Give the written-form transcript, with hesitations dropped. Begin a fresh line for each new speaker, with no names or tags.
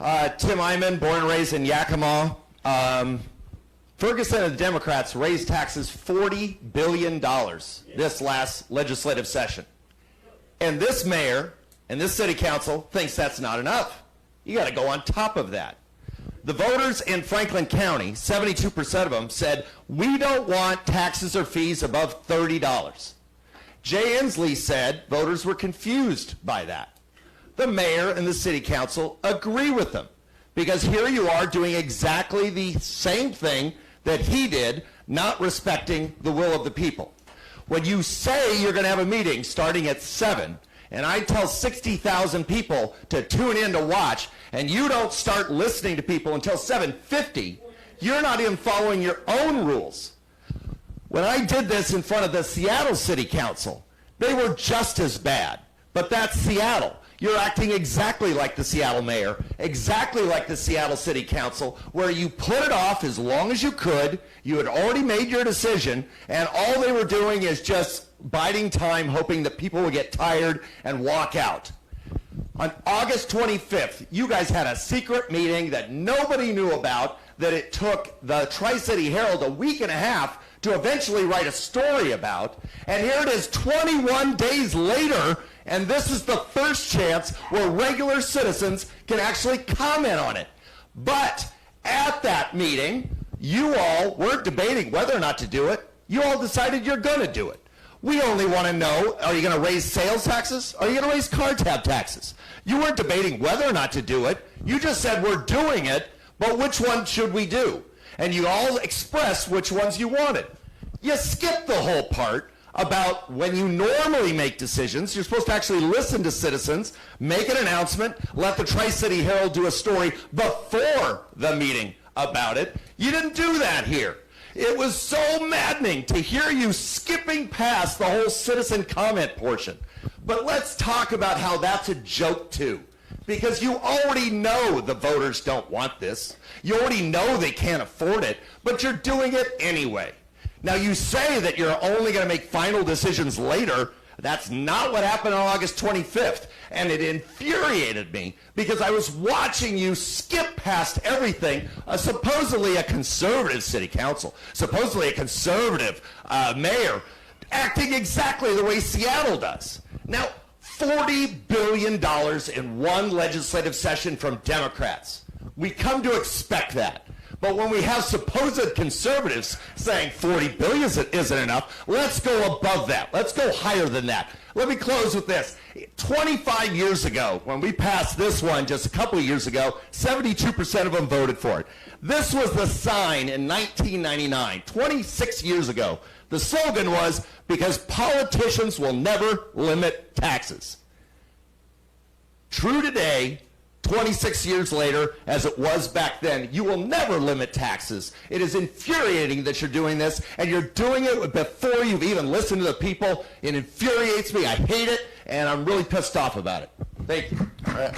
Tim Eyman, born and raised in Yakima. Ferguson and the Democrats raised taxes $40 billion this last legislative session. And this mayor and this city council thinks that's not enough. You got to go on top of that. The voters in Franklin County, 72% of them, said, we don't want taxes or fees above $30. Jay Inslee said voters were confused by that. The mayor and the city council agree with them, because here you are doing exactly the same thing that he did, not respecting the will of the people. When you say you're going to have a meeting starting at 7, and I tell 60,000 people to tune in to watch, and you don't start listening to people until 7:50, you're not even following your own rules. When I did this in front of the Seattle City Council, they were just as bad. But that's Seattle. You're acting exactly like the Seattle mayor, exactly like the Seattle City Council, where you put it off as long as you could. You had already made your decision, and all they were doing is just biding time, hoping that people would get tired and walk out. On August 25th, you guys had a secret meeting that nobody knew about, that it took the Tri-City Herald a week and a half to eventually write a story about. And here it is 21 days later, and this is the first chance where regular citizens can actually comment on it. But at that meeting, you all weren't debating whether or not to do it. You all decided you're going to do it. We only want to know, are you going to raise sales taxes? Are you going to raise car tab taxes? You weren't debating whether or not to do it. You just said we're doing it, but which one should we do? And you all expressed which ones you wanted. You skipped the whole part about when you normally make decisions, you're supposed to actually listen to citizens, make an announcement, let the Tri-City Herald do a story before the meeting about it. You didn't do that here. It was so maddening to hear you skipping past the whole citizen comment portion. But let's talk about how that's a joke too. Because you already know the voters don't want this. You already know they can't afford it, but you're doing it anyway. Now, you say that you're only going to make final decisions later. That's not what happened on August 25th. And it infuriated me because I was watching you skip past everything, supposedly a conservative city council, supposedly a conservative mayor, acting exactly the way Seattle does. Now, $40 billion in one legislative session from Democrats. We come to expect that. But when we have supposed conservatives saying 40 billion isn't enough, let's go above that. Let's go higher than that. Let me close with this. 25 years ago, when we passed this one just a couple of years ago, 72% of them voted for it. This was the sign in 1999, 26 years ago. The slogan was, because politicians will never limit taxes. True today, 26 years later, as it was back then, you will never limit taxes. It is infuriating that you're doing this, and you're doing it before you've even listened to the people. It infuriates me. I hate it, and I'm really pissed off about it. Thank you. All right.